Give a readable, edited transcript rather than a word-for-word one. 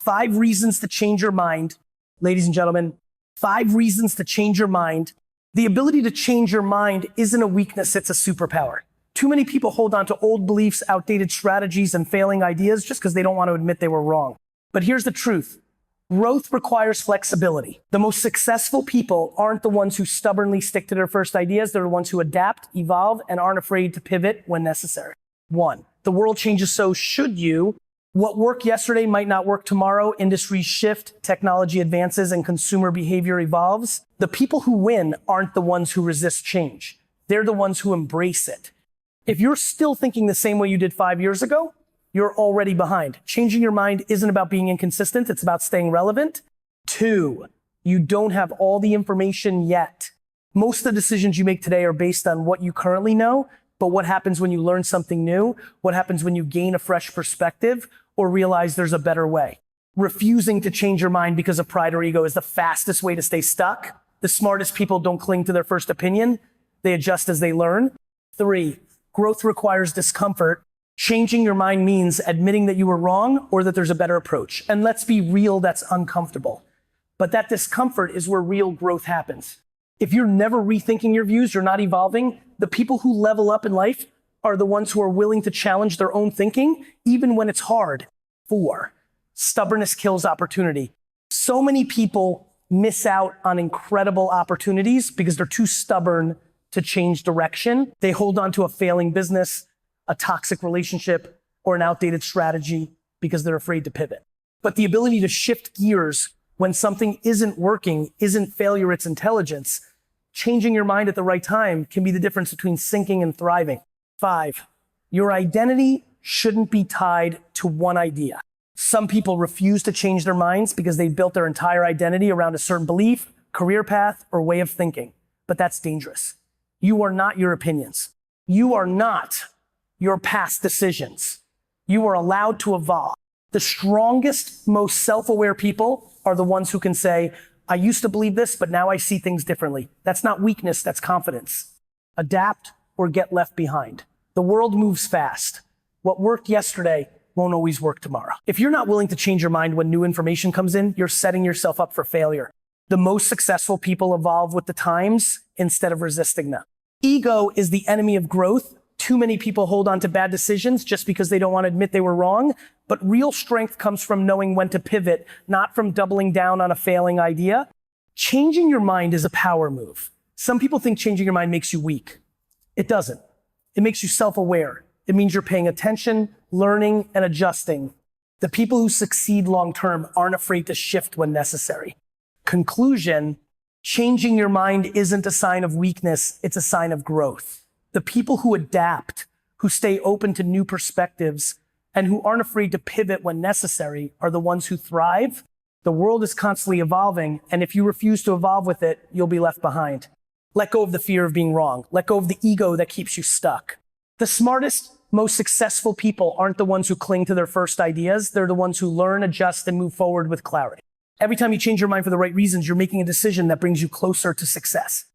5 reasons to change your mind. Ladies and gentlemen, 5 reasons to change your mind. The ability to change your mind isn't a weakness, it's a superpower. Too many people hold on to old beliefs, outdated strategies, and failing ideas just because they don't want to admit they were wrong. But here's the truth. Growth requires flexibility. The most successful people aren't the ones who stubbornly stick to their first ideas. They're the ones who adapt, evolve, and aren't afraid to pivot when necessary. 1, the world changes, so should you. What worked yesterday might not work tomorrow. Industries shift, technology advances, and consumer behavior evolves. The people who win aren't the ones who resist change. They're the ones who embrace it. If you're still thinking the same way you did 5 years ago, you're already behind. Changing your mind isn't about being inconsistent, it's about staying relevant. 2, you don't have all the information yet. Most of the decisions you make today are based on what you currently know, but what happens when you learn something new? What happens when you gain a fresh perspective or realize there's a better way? Refusing to change your mind because of pride or ego is the fastest way to stay stuck. The smartest people don't cling to their first opinion. They adjust as they learn. 3, growth requires discomfort. Changing your mind means admitting that you were wrong or that there's a better approach. And let's be real, that's uncomfortable. But that discomfort is where real growth happens. If you're never rethinking your views, you're not evolving. The people who level up in life are the ones who are willing to challenge their own thinking, even when it's hard. 4, stubbornness kills opportunity. So many people miss out on incredible opportunities because they're too stubborn to change direction. They hold on to a failing business, a toxic relationship, or an outdated strategy because they're afraid to pivot. But the ability to shift gears when something isn't working isn't failure, it's intelligence. Changing your mind at the right time can be the difference between sinking and thriving. 5, your identity shouldn't be tied to one idea. Some people refuse to change their minds because they've built their entire identity around a certain belief, career path, or way of thinking. But that's dangerous. You are not your opinions. You are not your past decisions. You are allowed to evolve. The strongest, most self-aware people are the ones who can say, I used to believe this, but now I see things differently. That's not weakness, that's confidence. Adapt or get left behind. The world moves fast. What worked yesterday won't always work tomorrow. If you're not willing to change your mind when new information comes in, you're setting yourself up for failure. The most successful people evolve with the times instead of resisting them. Ego is the enemy of growth. Too many people hold on to bad decisions just because they don't want to admit they were wrong. But real strength comes from knowing when to pivot, not from doubling down on a failing idea. Changing your mind is a power move. Some people think changing your mind makes you weak. It doesn't. It makes you self-aware. It means you're paying attention, learning, and adjusting. The people who succeed long-term aren't afraid to shift when necessary. Conclusion, changing your mind isn't a sign of weakness, it's a sign of growth. The people who adapt, who stay open to new perspectives, and who aren't afraid to pivot when necessary are the ones who thrive. The world is constantly evolving, and if you refuse to evolve with it, you'll be left behind. Let go of the fear of being wrong. Let go of the ego that keeps you stuck. The smartest, most successful people aren't the ones who cling to their first ideas. They're the ones who learn, adjust, and move forward with clarity. Every time you change your mind for the right reasons, you're making a decision that brings you closer to success.